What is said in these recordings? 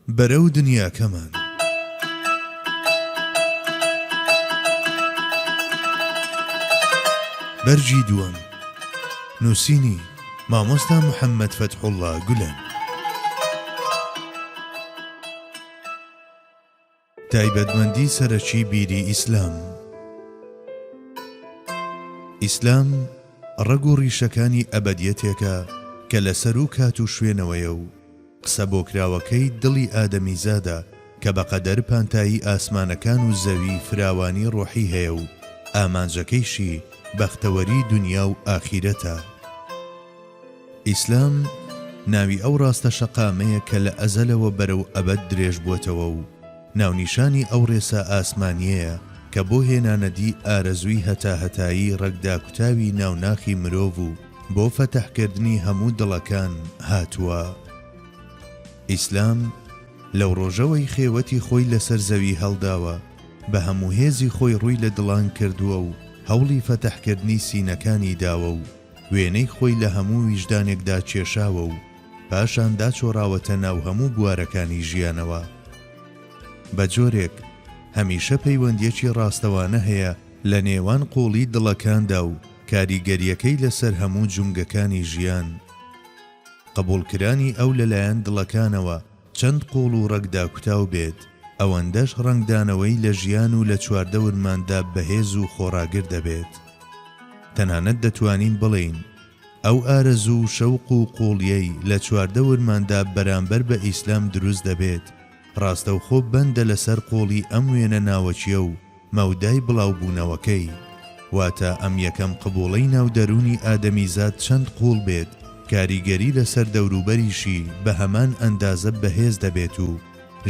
بەرەو دنیاکەمان. بەرجی دووەم، نووسینی مامۆستا محەممەد فەتحوڵڵا گولەن. تایبەتمەندی سەرەکی بیری ئیسلام. ئیسلام ڕەگ و ڕیشەکانی ئەبەدیەتێکە کە لەسەر و کات و شوێنەوەیە و قسە بۆ کراوەکەی دڵی ئادەمیزادە کە بەقەدەر پانتایی ئاسمانەکان و زەوی فراوانی ڕۆحی هەیە و ئامانجەکەیشی بەختەوەری دنیا و ئاخیرەتە. ئیسلام ناوی ئەو ڕاستە شەقامەیە کە لە ئەزەلەوە بەرەو ئەبەد درێژ بووەتەوە و ناونیشانی ئەو ڕێسە ئاسمانیەیە کە بۆ هێنانەدی ئارەزووی هەتاهەتایی ڕەگداکوتاوی ناوناخی مرۆڤ و بۆ فەتەحکردنی هەموو دڵەکان هاتووە. ئیسلام لەو ڕۆژەوەی خێوەتی خۆی لەسەر زەوی هەڵداوە بە هەموو هێزی خۆی ڕووی لە دڵان کردووە و هەوڵی فەتەحکردنی سینەکانی داوە و وێنەی خۆی لە هەموو ویژدانێکدا چێشاوە و پاشان داچۆڕاوەتە ناو هەموو بوارەکانی ژیانەوە. بە جۆرێک هەمیشە پەیوەندیەکی ڕاستەوانە هەیە لە نێوان قوڵی دڵەکاندا و کاریگەریەکەی لەسەر هەموو جومگەکانی ژیان. قبولکرانی ئەو لەلایەن دڵەکانەوە چەند قوڵ و ڕەگداکوتاو بێت، ئەوەندەش ڕەنگدانەوەی لە ژیان و لە چواردەورماندا بەهێز و خۆڕاگر دەبێت. تەنانەت دەتوانین بڵین ئەو ئارەزوو و شەوق و قوڵیەی لە چواردەورماندا بەرامبەر بە ئیسلام دروست دەبێت ڕاستەوخۆ بەندە لەسەر قوڵی ئەم وێنە ناوەچیە و مەودای بڵاوبوونەوەکەی. واتە ئەم یەکەم قبوڵەی ناودەرونی ئادەمیزاد چەند قوڵ بێت، کاریگەری لەسەر دەوروبەریشی بە هەمان ئەندازە بەهێز دەبێت و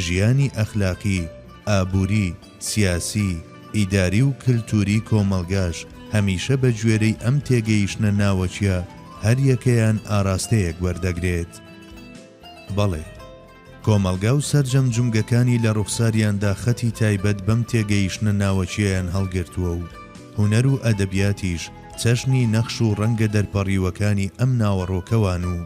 ژیانی ئەخلاقی، ئابووری، سیاسی، ئیداری و کلتوری کۆمەڵگاش هەمیشە بە گوێرەی ئەم تێگەیشتنە ناوەچیە هەر یەکەیان ئاراستەیەک وەردەگرێت. بەڵێ، کۆمەڵگا و سەرجەم جومگەکانی لە ڕوخساریاندا خەتی تایبەت بەم تێگەیشتنە ناوەچیەیان هەڵگرتووە و هونەر و ئەدەبیاتیش چەشنی نەخش و ڕەنگە دەرپەڕیوەکانی ئەم ناوەڕۆکەوان و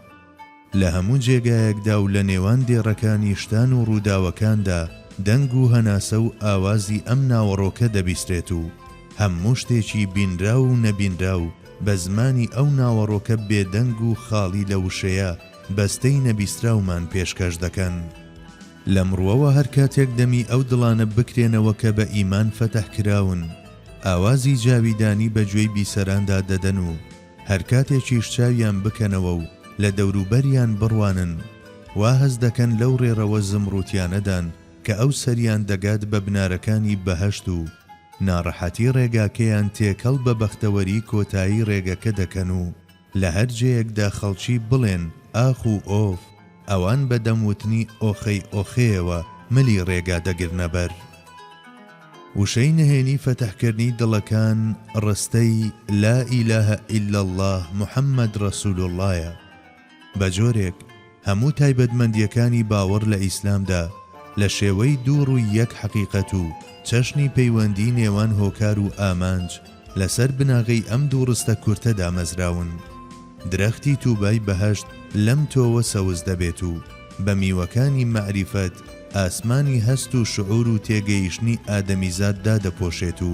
لە هەموو جێگایەکدا و لە نێوان دێڕەکانی شتان و ڕووداوەکاندا دەنگ و هەناسە و ئاوازی ئەم ناوەڕۆکە دەبیسترێت و هەموو شتێکی بینرا و نەبینرا و بە زمانی ئەو ناوەڕۆکە بێدەنگ و خاڵی لە وشەیە بەستەی نەبیستراومان پێشکەش دەکەن. لە مڕوەوە هەر کاتێک دەمی ئەو دڵانە بکرێنەوە کە بە ئیمان فەتەح کراون، ئاوازی جاویدانی بە گوێی بیسەراندا دەدەن و هەر کاتێکیش چاویان بکەنەوە و لە دەوروبەریان بڕوانن، وا هەز دەکەن لەو ڕێڕەوە زمڕوتیانەدان کە ئەو سەریان دەگات بە بنارەکانی بەهەشت و ناڕەحەتی ڕێگاکەیان تێکەڵ بە بەختەوەری کۆتایی ڕێگەکە دەکەن و لە هەر جەیەکدا خەڵکی بڵێن ئاخ و ئۆف، ئەوان بە دەموتنی ئۆخەی ئۆخەیەوە ملی ڕێگا دەگرنەبەر. وشەی نهێنی فەتەحکردنی دڵەکان ڕستەی لا ئیلاهە ئیلا الله محەممەد ڕەسوول اللهە. بە جۆرێک هەموو تایبەتمەندیەکانی باوەڕ لە ئیسلامدا لە شێوەی دوو ڕووی یەک حەقیقەت و چەشنی پەیوەندی نێوان هۆکار و ئامانج لەسەر بناغی ئەم دوو ڕستە کورتەدا مەزراون. درەختی تووبای بەهەشت لەم تۆوە سەوز دەبێت و بە میوەکانی مەعریفەت ئاسمانی هەست و شعور و تێگەیشتنی ئادەمیزاددا دەپۆشێت و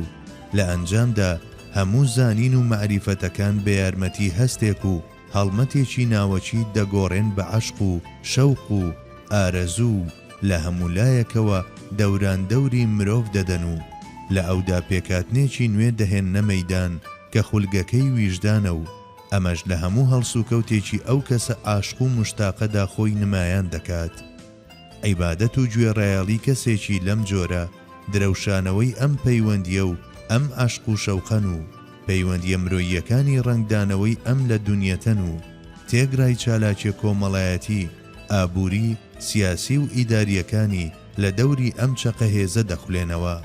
لە ئەنجامدا هەموو زانین و مەعریفەتەکان بە یارمەتی هەستێک و هەڵمەتێکی ناوەچی دەگۆڕێن بە عەشق و شەوق و ئارەزوو لە هەموو لایەکەوە دەوران دەوری مرۆڤ دەدەن و لە ئەودا پێکاتنێکی نوێ دەهێننە مەیدان کە خولگەکەی ویژدانە و ئەمەش لە هەموو هەڵسوکەوتێکی ئەو کەسە عاشق و مشتاقەدا خۆی نمایان دەکات. عیبادەت و گوێڕایەڵی کەسێکی لەم جۆرە درەوشانەوەی ئەم پەیوەندیە و ئەم عاشق و شەوقەن و پەیوەندیە مرۆییەکانی ڕەنگدانەوەی ئەم لە دونیەتەن و تێگرای چالاکیە کۆمەڵایەتی، ئابووری، سیاسی و ئیداریەکانی لە دەوری ئەم چەقە هێزە دەخولێنەوە.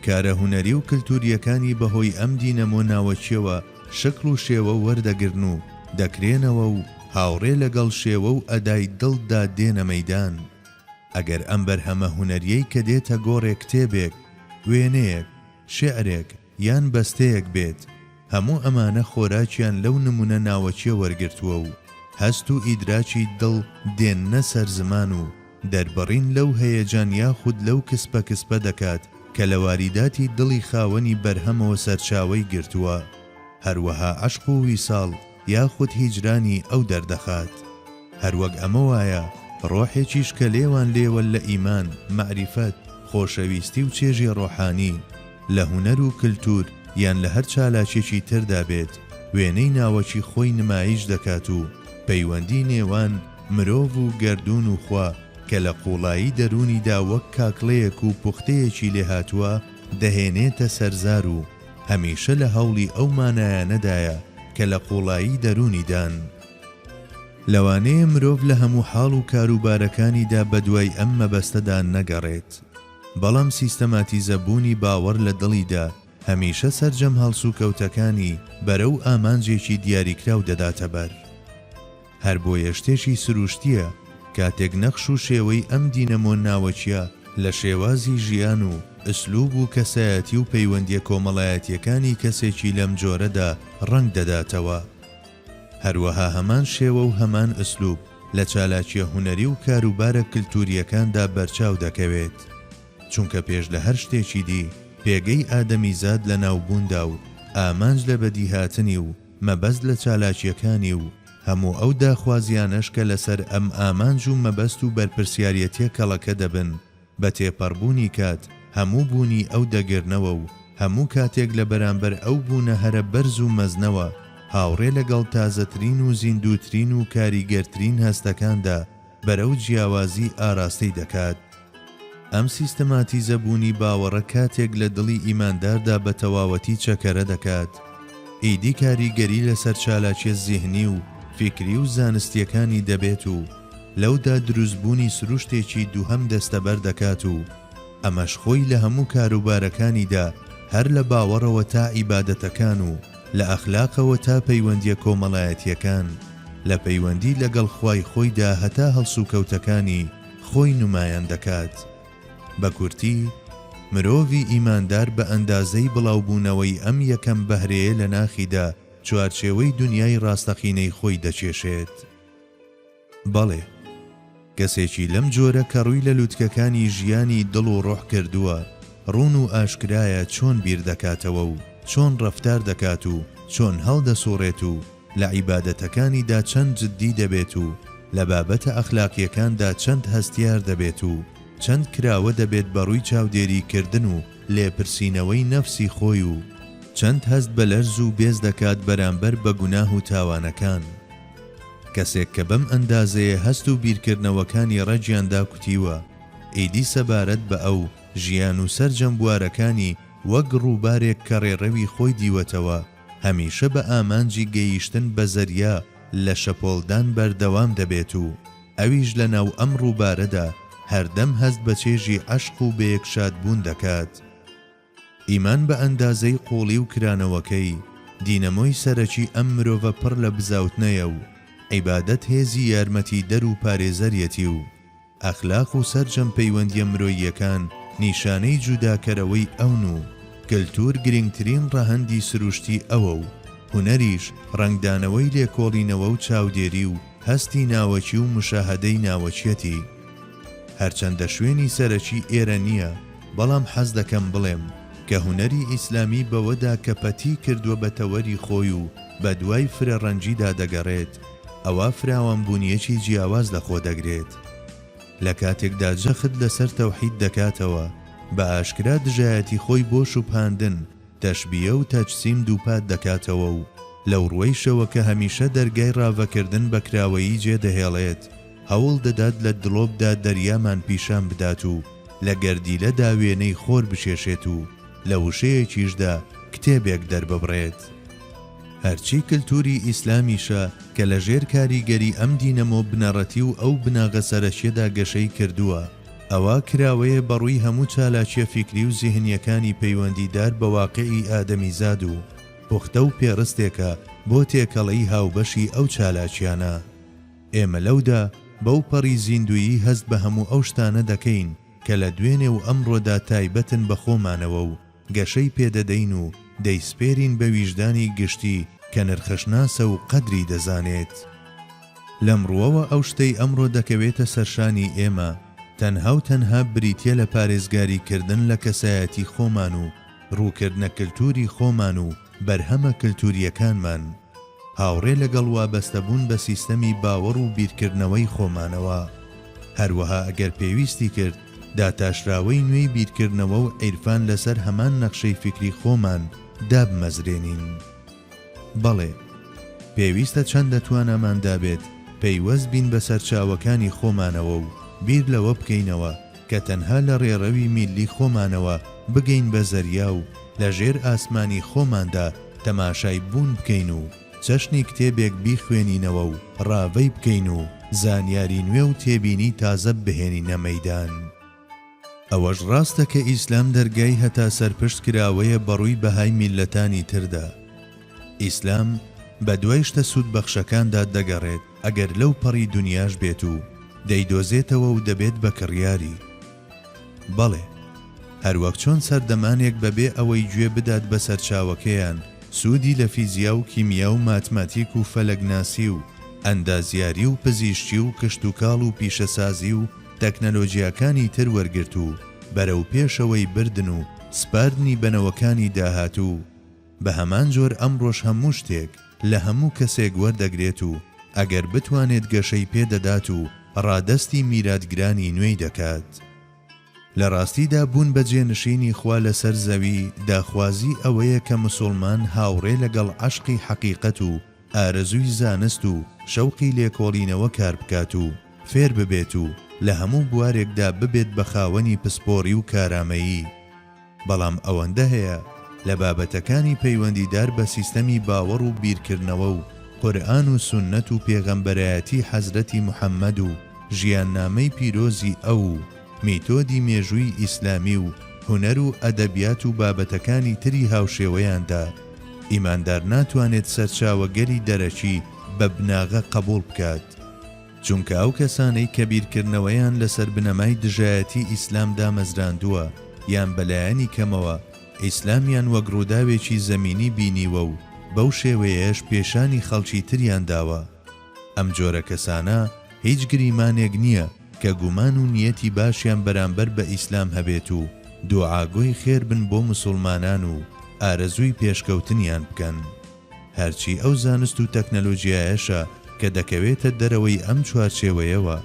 کارە هونەری و کلتوریەکانی بەهۆی ئەم دینەمۆ ناوەچیەوە شکل و شێوە وەردەگرن و دەکرێنەوە و هاوڕێ لەگەڵ شێوە و ئەدای دڵدا دێنە مەیدان. ئەگەر ئەم بەرهەمە هونەریەی کە دێتە گۆڕێک کتێبێک، وێنەیەک، شێعرێک یان بەستەیەک بێت، هەموو ئەمانە خۆراکیان لەو نمونە ناوەچیە وەرگرتووە و هەست و ئیدراکی دڵ دێننە سەر زمان و دەربڕین لەو هەیەجان یاخود لەو کسپە کسپە دەکات کە لە واریداتی دڵی خاوەنی بەرهەمەوە سەرچاوەی گرتووە، هەروەها عەشق و ویساڵ یاخود هیجرانی ئەو دەردەخات. هەروەک ئەمە وایە ڕۆحێکیش کە لێوان لێوە لە ئیمان، مەعریفەت، خۆشەویستی و چێژی ڕۆحانی لە هونەر و کلتور یان لە هەر چالاکێکی تردا بێت، وێنەی ناوەکی خۆی نمایش دەکات و پەیوەندی نێوان مرۆڤ و گەردون و خوا کە لە قوڵایی دەرونیدا وەک کاکڵەیەک و پوختەیەکی لێهاتووە دەهێنێتە سەرزار و هەمیشە لە هەوڵی ئەو مانایانەدایە کە لە قوڵایی دەرونیدان. لەوانەیە مرۆڤ لە هەموو حاڵ و کاروبارەکانیدا بەدوای ئەم مەبەستەدا نەگەڕێت، بەڵام سیستەماتیزەبوونی باوەڕ لە دڵیدا هەمیشە سەرجەم هەڵسوکەوتەکانی بەرەو ئامانجێکی دیاریکراو دەداتە بەر. هەر بۆیە شتێکی سروشتیە کاتێک نەخش و شێوەی ئەم دینەمۆ ناوەچیە لە شێوازی ژیان و ئسلوب و کەسایەتی و پەیوەندیە کۆمەڵایەتیەکانی کەسێکی لەم جۆرەدا ڕەنگ دەداتەوە. هەروەها هەمان شێوە و هەمان ئسلوب لە چالاکیە هونەری و کاروبارە کلتوریەکاندا بەرچاو دەکەوێت، چونکە پێش لە هەر شتێکی دی پێگەی ئادەمیزاد لە ناوبووندا و ئامانج لە بەدیهاتنی و مەبەست لە چالاکیەکانی و هەموو ئەو داخوازیانەش کە لەسەر ئەم ئامانج و مەبەست و بەرپرسیاریەتیە کەڵەکە دەبن بە تێپەڕبوونی کات هەموو بوونی ئەو دەگرنەوە و هەموو کاتێک لە بەرامبەر ئەو بوونە هەرە بەرز و مەزنەوە هاوڕێ لەگەڵ تازەترین و زیندووترین و کاریگەرترین هەستەکاندا بەرەو جیاوازی ئاراستەی دەکات. ئەم سیستەماتیزەبوونی باوەڕە کاتێک لە دڵی ئیمانداردا بە تەواوەتی چەکەرە دەکات، ئیدی کاریگەری لەسەر چالاکیە زیهنی و فیکری و زانستیەکانی دەبێت و لەودا دروستبوونی سروشتێکی دووهەم دەستەبەر دەکات و ئەمەش خۆی لە هەموو کاروبارەکانیدا هەر لە باوەڕەوە تا عیبادەتەکان و لە ئەخلاقەوە تا پەیوەندیە کۆمەڵایەتیەکان لە پەیوەندی لەگەڵ خوای خۆیدا هەتا هەڵسوکەوتەکانی خۆی نمایان دەکات. بە کورتی مرۆڤی ئیماندار بە ئەندازەی بڵاوبوونەوەی ئەم یەکەم بەهرەیە لە ناخیدا چوارچێوەی دنیای ڕاستەقینەی خۆی دەچێشێت. بەڵێ کەسێکی لەم جۆرە کە ڕووی لە لووتکەکانی ژیانی دڵ و ڕۆح کردووە ڕوون و ئاشکرایە چۆن بیر دەکاتەوە و چۆن ڕەفتار دەکات و چۆن هەڵدەسوڕێت و لە عیبادەتەکانیدا چەند جددی دەبێت و لە بابەتە ئەخلاقیەکاندا چەند هەستیار دەبێت و چەند کراوە دەبێت بەڕووی چاودێریکردن و لێپرسینەوەی نەفسی خۆی و چەند هەست بە لەرز و بێز دەکات بەرامبەر بە گوناه و تاوانەکان. کەسێک کە بەم ئەندازەیە هەست و بیرکردنەوەکانی ڕەجیاندا کوتیوە، ئیدی سەبارەت بە ئەو ژیان و سەرجەم بوارەکانی وەک ڕووبارێک کە ڕێڕەوی خۆی دیوەتەوە هەمیشە بە ئامانجی گەیشتن بە زەریا لە شەپۆڵدان بەردەوام دەبێت و ئەویش لە ناو ئەم ڕووبارەدا هەردەم هەست بە چێژی عەشق و بەیەکشادبوون دەکات. ئیمان بە ئەندازەی قوڵی و کرانەوەکەی دینەمۆی سەرەکی ئەم مرۆڤە پڕ لە بزاوتنەیە و عیبادەت هێزی یارمەتی دەر و پارێزەریەتی و ئەخلاق و سەرجەم پەیوەندیە مرۆییەکان نیشانەی جوداکەرەوەی ئەون و کلتور گرنگترین ڕەهەندی سروشتی ئەوە و هونەریش ڕەنگدانەوەی لێکۆڵینەوە و چاودێری و هەستی ناوەچی و مشاهدەی ناوەچیەتی. هەرچەندە شوێنی سەرەکی ئێرە نییە، بەڵام حەز دەکەم بڵێم کە هونەری ئیسلامی بەوەدا کە پەتی کردووە بە تەوەری خۆی و بە دوای فرەڕەنجیدا دەگەڕێت، ئەوە فراوانبوونیەکی جیاواز لەخۆ دەگرێت. لە کاتێکدا جەخت لەسەر تەوحید دەکاتەوە بە ئاشکرا دژایەتی خۆی بۆ شوپاندن تەشبیە و تەجسیم دووپات دەکاتەوە و لەو ڕوەیشەوە کە هەمیشە دەرگای ڕاوەکردن بە کراوەیی جێدەهێڵێت هەوڵ دەدات لە دڵۆبدا دەریامان پیشان بدات و لە گەردیلەدا وێنەی خۆر بشێشێت و لە وشەیەکیشدا کتێبێک دەرببڕێت. هەرچی کلتوری ئیسلامیشە کە لە ژێر کاریگەری ئەم دینەمۆ بنەڕەتی و ئەو بناغە سەرەکیەدا گەشەی کردووە، ئەوە کراوەیە بەڕووی هەموو چالاکیە فیکری و زیهنیەکانی پەیوەندیدار بە واقعی ئادەمیزاد و پوختە و پێڕستێکە بۆ تێکەڵەی هاوبەشی ئەو چالاکیانە. ئێمە لەودا بەو پەڕی زیندویی هەست بە هەموو ئەو شتانە دەکەین کە لە دوێنێ و ئەمڕۆدا تایبەتن بە خۆمانەوە و گەشەی پێدەدەین و دەیسپێرین بە ویژدانی گشتی کە نرخشناسە و قەدری دەزانێت. لەمڕوەوە ئەو شتەی ئەمڕۆ دەکەوێتە سەرشانی ئێمە تەنها و تەنها بریتیە لە پارێزگاریکردن لە کەسایەتی خۆمان و ڕووکردنە کللتوری خۆمان و بەرهەمە کللتوریەکانمان، هاوڕێ لەگەڵ وابەستەبوون بە سیستەمی باوەڕ و بیرکردنەوەی خۆمانەوە. هەروەها ئەگەر پێویستی کرد داتاشراوەی نوێی بیرکردنەوە و عیرفان لەسەر هەمان نەخشەی فکری خۆمان دابمەزرێنین. بەڵێ، پێویستە چەند دەتوانەماندا بێت پەیوەست بین بە سەرچاوەکانی خۆمانەوە و بیر لەوە بکەینەوە کە تەنها لە ڕێڕەوی میلی خۆمانەوە بگەین بە زەریا و لە ژێر ئاسمانی خۆماندا تەماشای بوون بکەین و چەشنی کتێبێک بیخوێنینەوە و ڕاوەی بکەین و زانیاری نوێ و تێبینی تازە بهێنینە مەیدان. ئەوەش ڕاستە کە ئیسلام دەرگای هەتا سەرپشت کراوەیە بەڕووی بەهای میلەتانی تردا. ئیسلام بە دوای شتە سوود بەخشەکاندا دەگەڕێت ئەگەر لەو پەڕی دنیاش بێت و دەیدۆزێتەوە و دەبێت بە کڕیاری. بەڵێ، هەروەک چۆن سەردەمانێک بەبێ ئەوەی گوێ بدات بە سەرچاوەکەیان سوودی لە فیزیا و کیمیا و ماتماتیک و فەلەگناسی و ئەندازیاری و پزیشکی و کشت و کاڵ و پیشەسازی و تەکنەلۆجیاکانی تر وەرگرت و بەرەو پێشەوەی بردن و سپاردنی بنەوەکانی داهاتوو، بە هەمان جۆر ئەمڕۆژ هەموو شتێک لە هەموو کەسێک وەردەگرێت و ئەگەر بتوانێت گەشەی پێدەدات و ڕادەستی میراتگرانی نوێی دەکات. لە ڕاستیدا بوون بە جێنشینی خوا لەسەر زەوی داخوازی ئەوەیە کە مسلمان هاوڕێ لەگەڵ عەشقی حەقیقەت و ئارەزووی زانست و شەوقی لێکۆڵینەوە کار بکات و فێر ببێت و لە هەموو بوارێکدا ببێت بە خاوەنی پسپۆڕی و کارامەیی. بەڵام ئەوەندە هەیە لە بابەتەکانی پەیوەندیدار بە سیستەمی باوەڕ و بیرکردنەوە و قورئان و سوننەت و پێغەمبەرایەتی حەزرەتی موحەممەد و ژیاننامەی پیرۆزی ئەو و میتۆدی مێژووی ئیسلامی و هونەر و ئەدەبیات و بابەتەکانی تری هاوشێوەیاندا ئیماندار ناتوانێت سەرچاوەگەری دەرەکی بە بناغە قبول بکات، چونکە ئەو کەسانەی کە بیرکردنەوەیان لەسەر بنەمای دژایەتی ئیسلامدا مەزراندووە یان بەلایەنی کەمەوە ئیسلامیان وەک ڕووداوێکی زەمینی بینیوە و بەو شێوەیەش پێشانی خەڵکی تریان داوە. ئەم جۆرە کەسانە هیچ گریمانێک نییە کە گومان و نیەتی باشیان بەرامبەر بە ئیسلام هەبێت و دوعاگۆی خێر بن بۆ مسلمانان و ئارەزووی پێشکەوتنیان بکەن. هەرچی ئەو زانست و تەکنەلۆجیایەشە کە دەکەوێتە دەرەوەی ئەم چوارچێوەیەوە،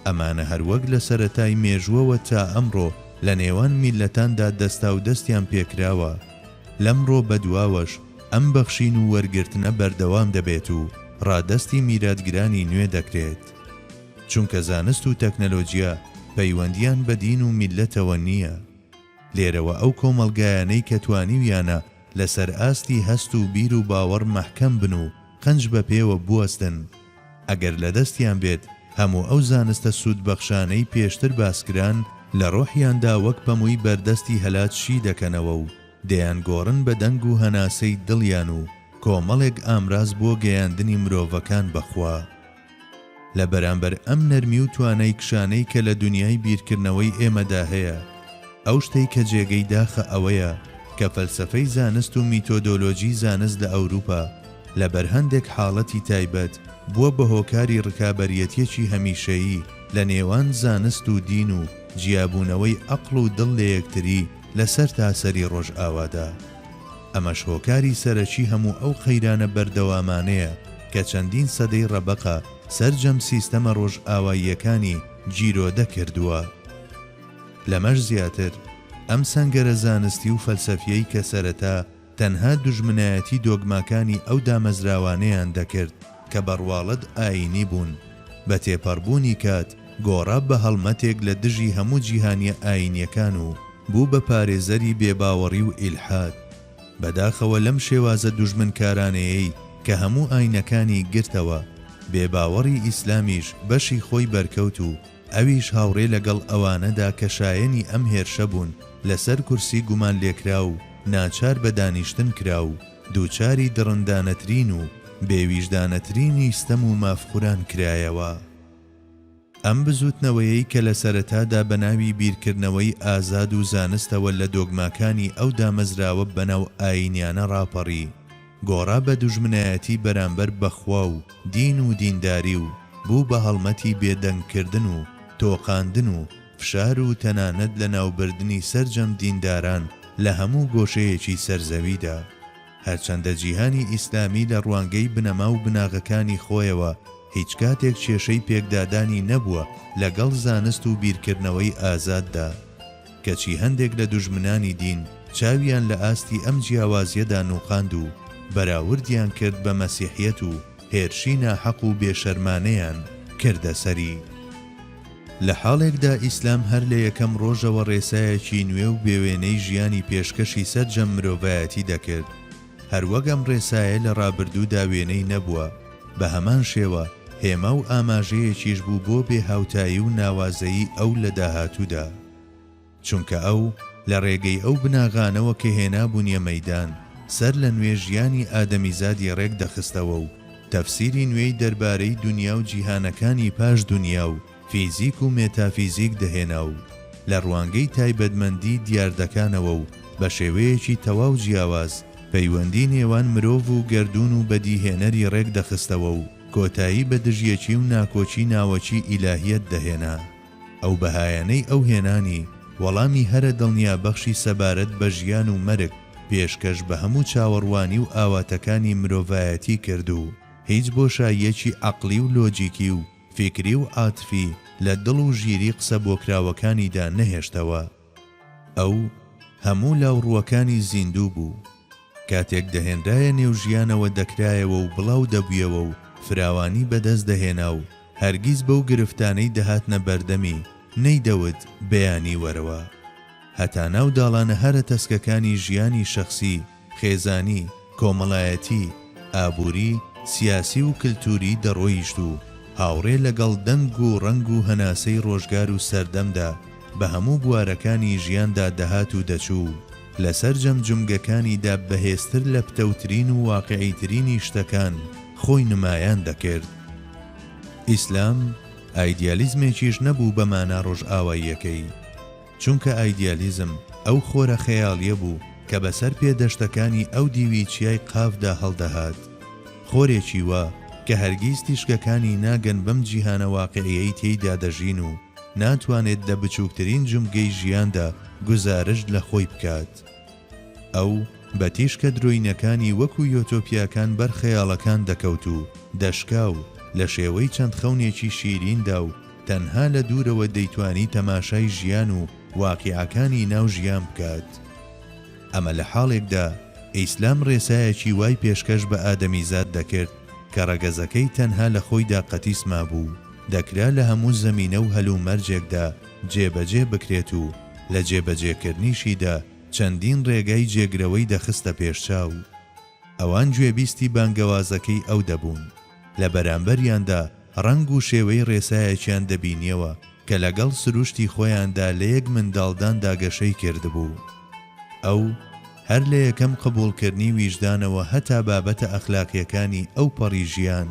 ئەمانە هەروەک لە سەرەتای مێژووەوە تا ئەمڕۆ لە نێوان میلەتاندا دەستا و دەستیان پێکراوە. لەمڕۆ بەدواوەش ئەم بەخشین و وەرگرتنە بەردەوام دەبێت و ڕادەستی میراتگرانی نوێ دەکرێت، چونکە زانست و تەکنەلۆجیا پەیوەندیان بە دین و میلەتەوە نییە. لێرەوە ئەو کۆمەڵگایانەی کە توانیویانە لەسەر ئاستی هەست و بیر و باوەڕ مەحکەم بن و قەنج بە پێوە بوەستن، ئەگەر لە دەستیان بێت هەموو ئەو زانستە سوودبەخشانەی پێشتر باسکران لە ڕۆحیاندا وەک بەمووی بەردەستی هەلات شی دەکەنەوە و دەیان گۆڕن بە دەنگ و هەناسەی دڵیان و کۆمەڵێک ئامراز بۆ گەیاندنی مرۆڤەکان بەخوا. لە بەرامبەر ئەم نەرمی و توانای کشانەی کە لە دنیای بیرکردنەوەی ئێمەدا هەیە، ئەو شتەی کە جێگەی داخە ئەوەیە کە فەلسەفەی زانست و میتۆدۆلۆژی زانست لە ئەوروپا لە بەرهەندێک حاڵەتی تایبەت بووە بە هۆکاری ڕکابەریەتیەکی هەمیشەیی لە نێوان زانست و دین و جیابوونەوەی عەقڵ و دڵ لە یەکتری لەسەر تاسەری ڕۆژ ئاوادا. ئەمەش هۆکاری سەرەکی هەموو ئەو خەیرانە بەردەوامانەیە کە چەندین سەدەی ڕەبەقە سەرجەم سیستەمە ڕۆژ ئاواییەکانی جیرۆدە کردووە. لەمەش زیاتر ئەم سەنگەرە زانستی و فەلسەفیەی کە سەرەتا تەنها دوژمنایەتی دۆگماکانی ئەو دامەزراوانەیان دەکرد کە بەڕواڵەت ئاینی بوون، بە تێپەڕبوونی کات گۆڕا بە هەڵمەتێک لە دژی هەموو جیهانیە ئاینیەکان و بوو بە پارێزەری بێباوەڕی و ئیلحاد. بەداخەوە لەم شێوازە دوژمنکارانەیەی کە هەموو ئاینەکانی گرتەوە، بێباوەڕی ئیسلامیش بەشی خۆی بەرکەوت و ئەویش هاوڕێ لەگەڵ ئەوانەدا کە شایەنی ئەم هێرشە بوون لەسەر کورسی گومان لێکرا و ناچار بە دانیشتن کرا و دووچاری دڕندانەترین و بێویژدانەترینی ستەم و مافخوران کرایەوە. ئەم بزوتنەوەیەی کە لە سەرەتادا بە ناوی بیرکردنەوەی ئازاد و زانستەوە لە دۆگماکانی ئەو دامەزراوە بەناو ئاینیانە ڕاپەڕی، گۆڕا بە دوژمنایەتی بەرامبەر بەخوا و دین و دینداری و بوو بە هەڵمەتی بێدەنگکردن و تۆقاندن و فشار و تەنانەت لە ناوبردنی سەرجەم دینداران لە هەموو گۆشەیەکی سەرزەویدا. هەرچەندە جیهانی ئیسلامی لە ڕوانگەی بنەما و بناغەکانی خۆیەوە هیچ کاتێک کێشەی پێکدادانی نەبووە لەگەڵ زانست و بیرکردنەوەی ئازاددا، کەچی هەندێک لە دوژمنانی دین چاویان لە ئاستی ئەم جیاوازیەدا نوقاند و بەراوردیان کرد بە مەسیحیەت و هێرشی ناحەق و بێشەرمانەیان کردە سەری. لە حاڵێکدا ئیسلام هەر لە یەکەم ڕۆژەوە ڕێسایەکی نوێ و بێوێنەی ژیانی پێشکەشی سەرجەم مرۆڤایەتی دەکرد. هەروەگەم ڕێسایە لە ڕابردوودا وێنەی نەبووە، بە هەمان شێوە هێمە و ئاماژەیەکیش بوو بۆ بێهاوتایی و ناوازەیی ئەو لە داهاتوودا، چونکە ئەو لە ڕێگەی ئەو بناغانەوە کە هێنابوونیە مەیدان سەر لە نوێ ژیانی ئادەمیزادی ڕێک دەخستەوە و تەفسیری نوێی دەربارەی دنیا و جیهانەکانی پاش دنیا و فیزیک و مێتافیزیک دەهێنا و لە ڕوانگەی تایبەتمەندی دیاردەکانەوە و بە شێوەیەکی تەواو جیاواز پەیوەندی نێوان مرۆڤ و گەردون و بەدیهێنەری ڕێک دەخستەوە و کۆتایی بە دژیەکی و ناکۆچی ناوەچی ئیلاهیەت دەهێنا. ئەو بەهایانەی ئەو هێنانی وەڵامی هەرە دڵنیابەخشی سەبارەت بە ژیان و مەرگ پێشکەش بە هەموو چاوەڕوانی و ئاواتەکانی مرۆڤایەتی کرد و هیچ بۆشاییەکی عەقلی و لۆجیکی و فیکری و عاتفی لە دڵ و ژیری قسە بۆکراوەکانیدا نەهێشتەوە. ئەو هەموو لاوڕووەکانی زیندوو بوو، کاتێک دەهێنرایە نێو ژیانەوە دەکرایەوە و بڵاو دەبوویەوە و فراوانی بەدەست دەهێنا و هەرگیز بەو گرفتانەی دەهاتنە بەردەمی نەیدەوت بەیانی وەرەوە. هەتا ناو داڵانە هەرە تەسکەکانی ژیانی شەخسی، خێزانی، کۆمەڵایەتی، ئابووری، سیاسی و کلتوری دەڕۆیشت و هاوڕێ لەگەڵ دەنگ و ڕەنگ و هەناسەی ڕۆژگار و سەردەمدا بە هەموو بوارەکانی ژیاندا دەهات و دەچوو، لەسەر جەمجومگەکانیدا بەهێزتر لە پتەوترین و واقعیترینی شتەکان خۆی نمایان دەکرد. ئیسلام ئایدیالیزمێکیش نەبوو بە مانە ڕۆژئاواییەکەی، چونکە ئایدیالیزم ئەو خۆرە خەیاڵیە بوو کە بەسەر پێدەشتەکانی ئەو دیوی چیای قافدا هەڵدەهات، خۆرێکی وە کە هەرگیز تیشکەکانی ناگەن بەم جیهانە واقعیەی تێیدا دەژین و ناتوانێت لە بچووکترین جومگەی ژیاندا گزارش لە خۆی بکات. ئەو بە تیشکە درۆینەکانی وەکو یۆتۆپیاکان بەر خەیاڵەکان دەکەوت و دەشکا و لە شێوەی چەند خەونێکی شیریندا و تەنها لە دوورەوە دەیتوانی تەماشای ژیان و واقیعەکانی ناو ژیان بکات. ئەمە لە حاڵێکدا ئیسلام ڕێسایەکی وای پێشکەش بە ئادەمیزاد دەکرد کە ڕەگەزەکەی تەنها لە خۆیدا قەتیسما بوو، دەکرا لە هەموو زەمینە و هەلومەرجێکدا جێبەجێ بکرێت و لە جێبەجێکردنیشیدا چەندین ڕێگای جێگرەوەی دەخستە پێشچاو. ئەوان گوێبیستی بانگەوازەکەی ئەو دەبوون، لە بەرامبەریاندا ڕەنگ و شێوەی ڕێسایەکیان دەبینیەوە کە لەگەڵ سروشتی خۆیاندا لە یەک منداڵداندا گەشەی کردبوو. ئەو هەر لە یەکەم قبوڵکردنی ویژدانەوە هەتا بابەتە ئەخلاقیەکانی ئەو پەڕی ژیان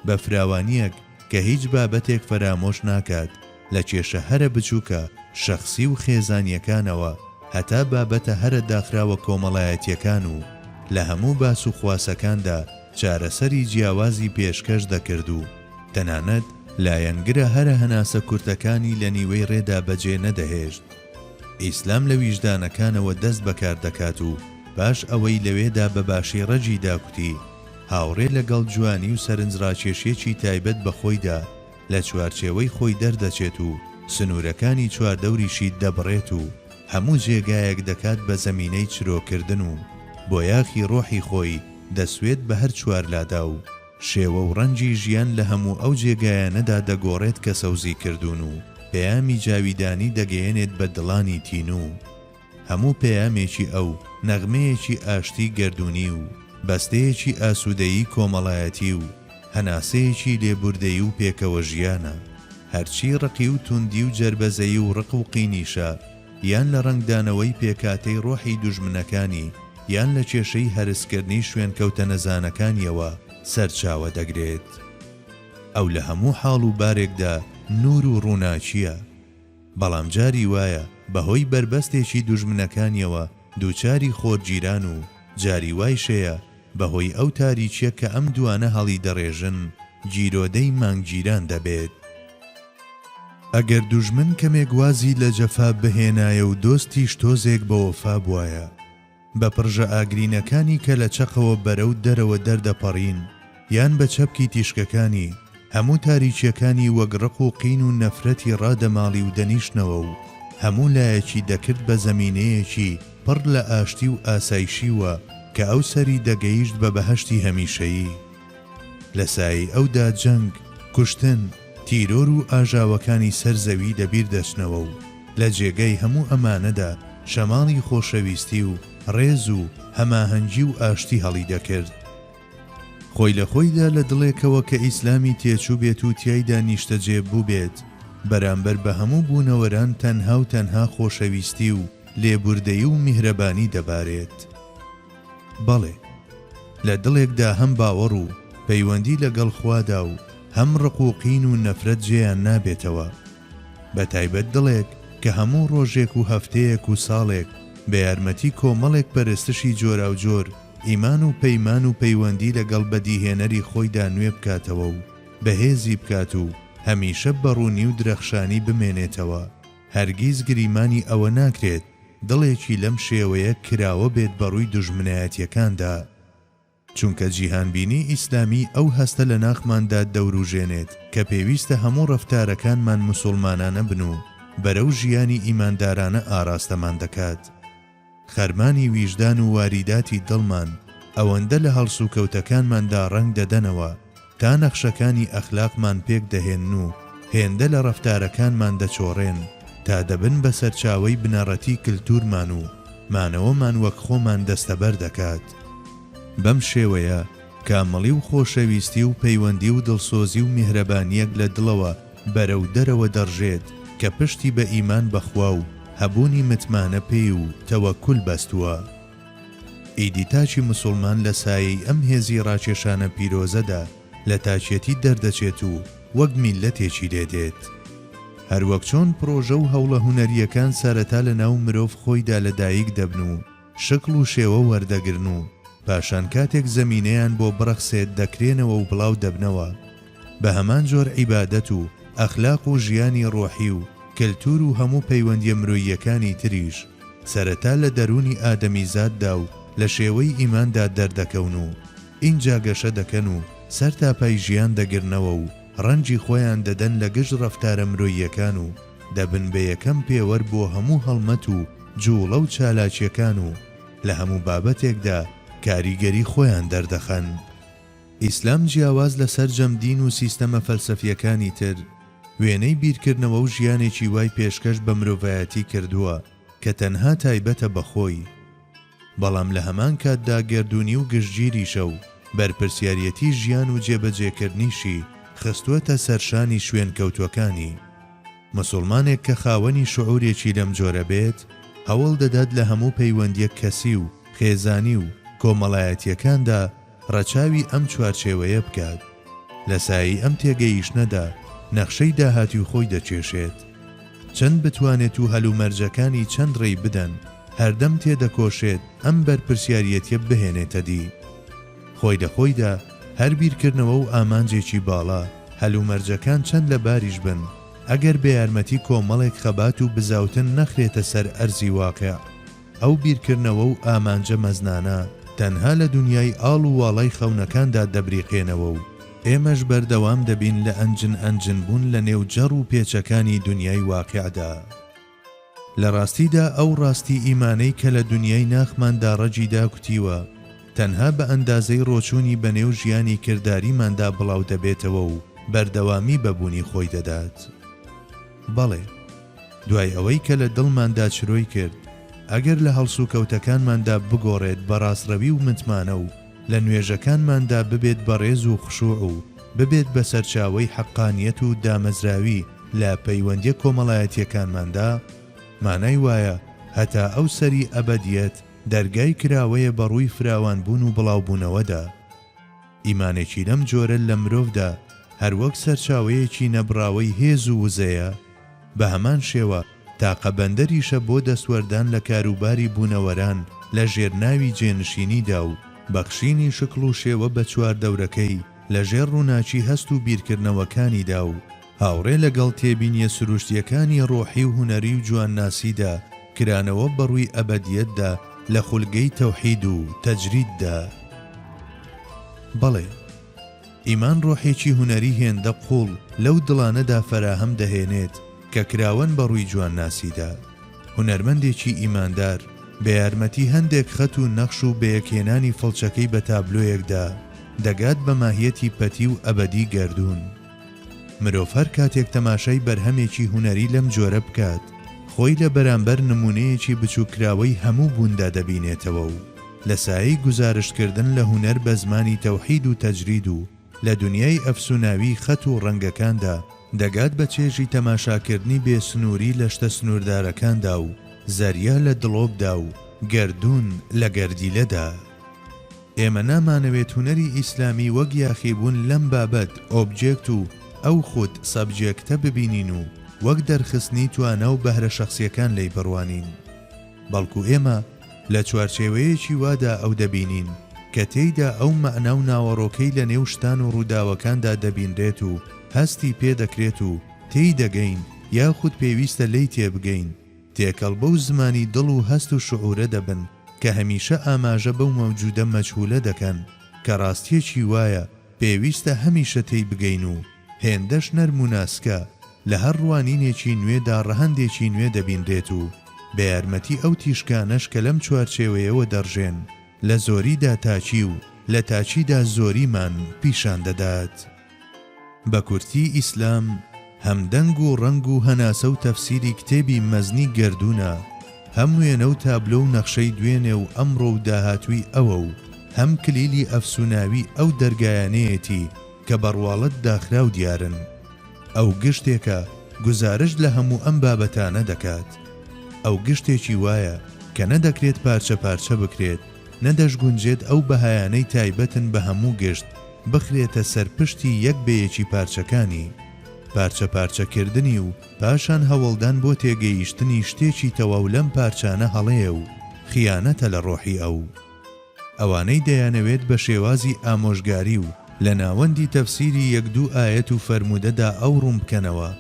بە فراوانیەک کە هیچ بابەتێک فەرامۆش ناکات لە کێشە هەرە بچووکە شەخسی و خێزانیەکانەوە هەتا بابەتە هەرە داخراوە کۆمەڵایەتیەکان و لە هەموو باس و خواسەکاندا چارەسەری جیاوازی پێشکەش دەکرد و تەنانەت لایەنگرە هەرە هەناسە کورتەکانی لە نیوەی ڕێدا بەجێ نەدەهێشت. ئیسلام لە ویژدانەکانەوە دەست بەکار دەکات و پاش ئەوەی لەوێدا بە باشی ڕەجی داکوتی هاوڕێ لەگەڵ جوانی و سەرنجڕاکێشیەکی تایبەت بە خۆیدا لە چوارچێوەی خۆی دەردەچێت و سنوورەکانی چواردەوریشی دەبڕێت و هەموو جێگایەک دەکات بە زەمینەی چرۆکردن و بۆ یاخی ڕۆحی خۆی دەسوێت بە هەر چوارلادا و شێوە و ڕەنجی ژیان لە هەموو ئەو جێگایانەدا دەگۆڕێت کە سەوزی کردوون و پەیامی جاویدانی دەگەیەنێت بە دڵانی تین و هەموو پەیامێکی ئەو نەغمەیەکی ئاشتی گەردونی و بەستەیەکی ئاسوودەیی کۆمەڵایەتی و هەناسەیەکی لێبوردەیی و پێکەوە ژیانە. هەرچی ڕقی و توندی و جەربەزەیی و ڕق و قینیشە یان لە ڕنگدانەوەی پێکاتەی ڕۆحی دوژمنەکانی یان لە کێشەی هەرسکردنی شوێنکەوتە نەزانەکانیەوە سەرچاوە دەگرێت. ئەو لە هەموو حاڵ و بارێکدا نور و ڕووناچیە، بەڵام جاری وایە بەهۆی بربەستێکی دوژمنەکانیەوە دووچاری خۆرگیران و جاری وایشەیە بەهۆی ئەو تاریچیە کە ئەم دوانە هەڵی دەڕێژن گیرۆدەی مانگگیران دەبێت. ئەگەر دوژمن کەمێک وازی لە جەفا بهێنایە و دۆستیش تۆزێک بە وەفا بوایە، بە پڕژە ئاگرینەکانی کە لە چەقەوە بەرەو دەرەوە دەردەپەڕین یان بە چەپکی تیشکەکانی، هەموو تاریچیەکانی وەک ڕق و قین و نەفرەتی ڕادەماڵی و دەنیشتنەوە و هەموو لایەکی دەکرد بە زەمینەیەکی پڕ لە ئاشتی و ئاسایشیوە کە ئەو سەری دەگەیشت بە بەهەشتی هەمیشەیی. لە سایی ئەودا جەنگ، کوشتن، تیرۆر و ئاژاوەکانی سەرزەوی دەبیر دەچنەوە و لە جێگەی هەموو ئەمانەدا شەماڵی خۆشەویستی و ڕێز و هەماهەنگی و ئاشتی هەڵی دەکرد. خۆی لە خۆیدا لە دڵێکەوە کە ئیسلامی تێچوو بێت و تیایدا نیشتەجێ بوو بێت، بەرامبەر بە هەموو بوونەوەران تەنها و تەنها خۆشەویستی و لێبوردەیی و میهرەبانی دەبارێت. بەڵێ، لە دڵێکدا هەم باوەڕ و پەیوەندی لەگەڵ خوادا و هەم ڕقوقین و نەفرەت جێیان نابێتەوە، بە تایبەت دڵێک کە هەموو ڕۆژێک و هەفتەیەک و ساڵێک بە یارمەتی کۆمەڵێک پەرستشی جۆرا و جۆر ئیمان و پەیمان و پەیوەندی لەگەڵ بەدیهێنەری خۆیدا نوێ بکاتەوە و بەهێزی بکات و هەمیشە بەڕوونی و درەخشانی بمێنێتەوە. هەرگیز گریمانی ئەوە ناکرێت دڵێکی لەم شێوەیە کراوە بێت بەڕووی دوژمنایەتیەکاندا، چونکە جیهانبینی ئیسلامی ئەو هەستە لە ناخماندا دەوروژێنێت کە پێویستە هەموو ڕەفتارەکانمان موسڵمانانە بن و بەرەو ژیانی ئیماندارانە ئاراستەمان دەکات. خەرمانی ویژدان و واریداتی دڵمان ئەوەندە لە هەڵسوکەوتەکانماندا ڕەنگ دەدەنەوە تا نەخشەکانی ئەخلاقمان پێک دەهێن و هێندە لە ڕەفتارەکانمان دەچۆڕێن تا دەبن بە سەرچاوەی بنەڕەتی کلتورمان و مانەوەمان وەک خۆمان دەستەبەر دەکات. بەم شێوەیە کامەڵی و خۆشەویستی و پەیوەندی و دڵسۆزی و میهرەبانیەک لە دڵەوە بەرەو دەرەوە دەڕژێت کە پشتی بە ئیمان بەخوا و هەبوونی متمانە پێی و تەوەکل بەستووە. ئیدی تاچی موسڵمان لە سایەی ئەم هێزی ڕاکێشانە پیرۆزەدا لە تاچێتی دەردەچێت و وەک میلەتێکی لێدێت. هەروەک چۆن پرۆژە و هەوڵە هونەریەکان سەرەتا لە ناو مرۆڤ خۆیدا لەدایک دەبن و شکل و شێوە وەردەگرن و پاشان کاتێک زەمینەیان بۆ بڕەخسێت دەکرێنەوە و بڵاو دەبنەوە. بە هەمان جۆر عیبادەت و ئەخلاق و ژیانی ڕۆحی و کلتور و هەموو پەیوەندیە مرۆییەکانی تریش سەرەتا لە دەرونی ئادەمیزاددا و لە شێوەی ئیماندا دەردەکەون و ئینجا گەشە دەکەن و سەر تاپای ژیان دەگرنەوە و ڕەنجی خۆیان دەدەن لە گشت ڕەفتارە مرۆییەکان و دەبن بە یەکەم پێوەەر بۆ هەموو هەڵمەت و جوڵە و چالاکیەکان و لە هەموو بابەتێکدا کاریگەری خۆیان دەردەخەن. ئیسلام جیاواز لەسەر جەمدین و سیستەمە فەلسەفیەکانی تر وێنەی بیرکردنەوە و ژیانێکی وای پێشکەش بە مرۆڤایەتی کردووە کە تەنها تایبەتە بەخۆی، بەڵام لە هەمان کاتدا گردوونی و گشتگیریشە و بەرپرسیارەتی ژیان و جێبەجێکردنیشی خستووەتە سەرشانی شوێن کەوتوەکانی. موسڵمانێک کە خاوەنی شعورێکی لەم جۆرە بێت هەوڵ دەدات لە هەموو پەیوەندیەک کەسی و خێزانی و کۆمەڵایەتیەکاندا ڕەچاوی ئەم چوارچێوەیە بکات. لە سایی ئەم تێگەیشتنەدا نەخشەی داهاتی خۆی دەچێشێت. چەند بتوانێت و هەلومەرجەکانی چەند ڕێی بدەن هەردەم تێدەکۆشێت ئەم بەرپرسیارەتیە بهێنێتە دی. خۆی لە خۆیدا هەر بیرکردنەوە و ئامانجێکی باڵا هەلومەرجەکان چەند لە باریش بن ئەگەر بە یارمەتی کۆمەڵێک خەبات و بزاوتن نەخرێتە سەر ئەرزی واقع. ئەو بیرکردنەوە و ئامانجە مەزنانە تەنها لە دنیای ئاڵ و واڵای خەونەکاندا دەبریقێنەوە و ئێمەش بەردەوام دەبین لە ئەنجن بوون لە نێو جەڕ و پێچەکانی دنیای واقعدا. لە ڕاستیدا ئەو ڕاستی ئیمانەی کە لە دنیای ناخماندا ڕەجیدا کوتیوە تەنها بە ئەندازەی ڕۆچوونی بەنێو ژیانی کرداریماندا بڵاو دەبێتەوە و بەردەوامی بەبوونی خۆی دەدات. بەڵێ، دوای ئەوەی کە لە دڵماندا چرۆی کرد ئەگەر لە هەڵسوکەوتەکانماندا بگۆڕێت بە ڕاستڕەوی و متمانە و لە نوێژەکانماندا ببێت بە ڕێز و خشوع و ببێت بە سەرچاوەی حەقانیەت و دامەزراوی لە پەیوەندیە کۆمەڵایەتیەکانماندا، مانای وایە هەتا ئەو سەری ئەبەدیەت دەرگای کراوەیە بە ڕووی فراوانبوون و بڵاوبوونەوەدا. ئیمانێکی لەم جۆرە لە مرۆڤدا هەروەک سەرچاوەیەکی نەبراوەی هێز و وزەیە، بە هەمان شێوە تاقەبەندەریشە بۆ دەسوەردان لە کاروباری بوونەوەران لە ژێرناوی جێنشینیدا و بەخشینی شکل و شێوە بە چواردەورەکەی لە ژێر ڕووناچی هەست و بیرکردنەوەکانیدا و هاوڕێ لەگەڵ تێبینیە سروشتیەکانی ڕۆحی و هونەری و جوانناسیدا کرانەوە بەڕووی ئەبەدیەتدا لە خولگەی تەوحید و تەجریددا. بەڵێ، ئیمان ڕۆحێکی هونەری هێندە قوڵ لەو دڵانەدا فەراهەم دەهێنێت کە کراون بەڕووی جوانناسیدا. هونەرمەندێکی ئیماندار بە یارمەتی هەندێک خەت و نەخش و بەیەکێنانی فڵچەکەی بە تابلۆیەکدا دەگات بە ماهیەتی پەتی و ئەبەدی گەردوون. مرۆڤ هەر کاتێک تەماشای بەرهەمێکی هونەری لەم جۆرە بکات، خۆی لە بەرامبەر نمونەیەکی بچووکراوەی هەموو بووندا دەبینێتەوە و لە سایەی گوزارشکردن لە هونەر بە زمانی تەوحید و تەجرید و لە دنیای ئەفسوناوی خەت و ڕەنگەکاندا دەگات بە چێژی تەماشاکردنی بێسنووری لە شتە سنووردارەکاندا و زەریا لە دڵۆبدا و گەردوون لە گەردیلەدا. ئێمە نامانەوێت هونەری ئیسلامی وەک یاخیبوون لەم بابەت ئۆبجێکت و ئەو خود سەبجێکتە ببینین و وەک دەرخستنی توانە و بەهرە شەخصیەکان لێی بڕوانین، بەڵکو ئێمە لە چوارچێوەیەکی وادا ئەو دەبینین کە تێیدا ئەو مەعنا و ناوەڕۆکەی لە نێو شتان و ڕووداوەکاندا دەبینرێت و هەستی پێ دەکرێت و تێی دەگەین یاخود پێویستە لێی تێبگەین، تێکەڵ بەو زمانی دڵ و هەست و شعورە دەبن کە هەمیشە ئاماژە بەو مەوجودە مەجهولە دەکەن کە ڕاستیەکی وایە پێویستە هەمیشە تێی بگەین و هێندەش نەرم و ناسکە لە هەر ڕوانینێکی نوێدا ڕەهەندێکی نوێ دەبینرێت و بە یارمەتی ئەو تیشکانەش کە لەم چوارچێوەیەوە دەڕژێن لە زۆریدا تاچی و لە تاچیدا زۆریمان پیشان دەدات. بە کورتی ئیسلام هەم دەنگ و ڕەنگ و هەناسە و تەفسیری کتێبی مەزنی گەردوونە، هەم وێنە و تابلۆ و نەخشەی دوێنێ و ئەمڕۆ و داهاتووی ئەوە و هەم کلیلی ئەفسوناوی ئەو دەرگایانەیەتی کە بەڕواڵەت داخرا و دیارن. ئەو گشتێکە گزارش لە هەموو ئەم بابەتانە دەکات. ئەو گشتێکی وایە کە نەدەکرێت پارچە پارچە بکرێت، نەدەشگونجێت ئەو بەهایانەی تایبەتن بە هەموو گشت بخرێتە سەرپشتی یەک بەیەکی پارچەکانی. پارچە پارچەکردنی و پاشان هەوڵدان بۆ تێگەیشتنی شتێکی تەواو لەم پارچانە هەڵەیە و خیانەتە لە ڕۆحی ئەو. ئەوانەی دەیانەوێت بە شێوازی ئامۆژگاری و لە ناوەندی تەفسیری یەک دوو ئاەت و فەرمودەدا ئەو ڕوون بکەنەوە،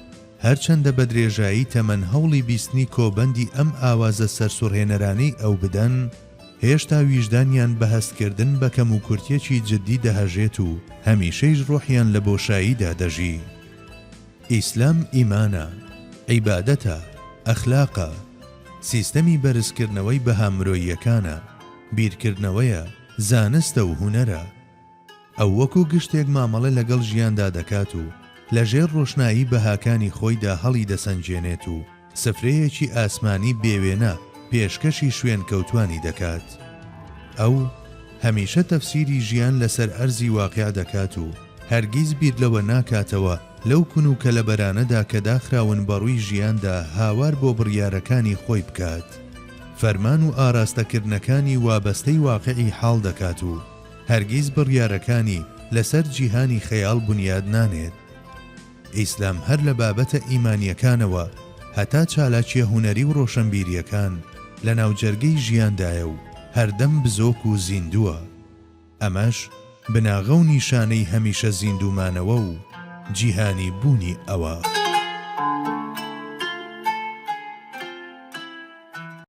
هەرچەندە بە درێژایی تەمەن هەوڵی بیستنی کۆبەندی ئەم ئاوازە سەرسوڕهێنەرانەی ئەو بدەن، هێشتا ویژدانیان بە هەستکردن بە کەم و کورتیەکی جددی دەهەژێت و هەمیشەیش ڕۆحیان لە بۆشاییدا دەژی. ئیسلام ئیمانە، عیبادەتە، ئەخلاقە، سیستەمی بەرزکردنەوەی بەهامرۆییەکانە، بیرکردنەوەیە، زانستە و هونەرە. ئەو وەکو گشتێک مامەڵە لەگەڵ ژیاندا دەکات و لەژێر ڕۆشنایی بەهاکانی خۆیدا هەڵی دەسەنجێنێت و سفرەیەکی ئاسمانی بێوێنە پێشکەشی شوێن کەوتوانی دەکات. ئەو هەمیشە تەفسیری ژیان لەسەر ئەرزی واقع دەکات و هەرگیز بیر لەوە ناکاتەوە لەو کون و کەلەبەرانەدا کە داخراون بەڕووی ژیاندا هاوار بۆ بڕیارەکانی خۆی بکات. فەرمان و ئاراستەکردنەکانی وابەستەی واقعی حاڵ دەکات و هەرگیز بڕیارەکانی لەسەر جیهانی خەیاڵ بنیاد نانێت. ئیسلام هەر لە بابەتە ئیمانیەکانەوە هەتا چالاکیە هونەری و ڕۆشنبیریەکان لە ناوجەرگەی ژیاندایە و هەردەم بزۆک و زیندووە. ئەمەش بناغە و نیشانەی هەمیشە زیندومانەوە و جیهانی بوونی ئەوە.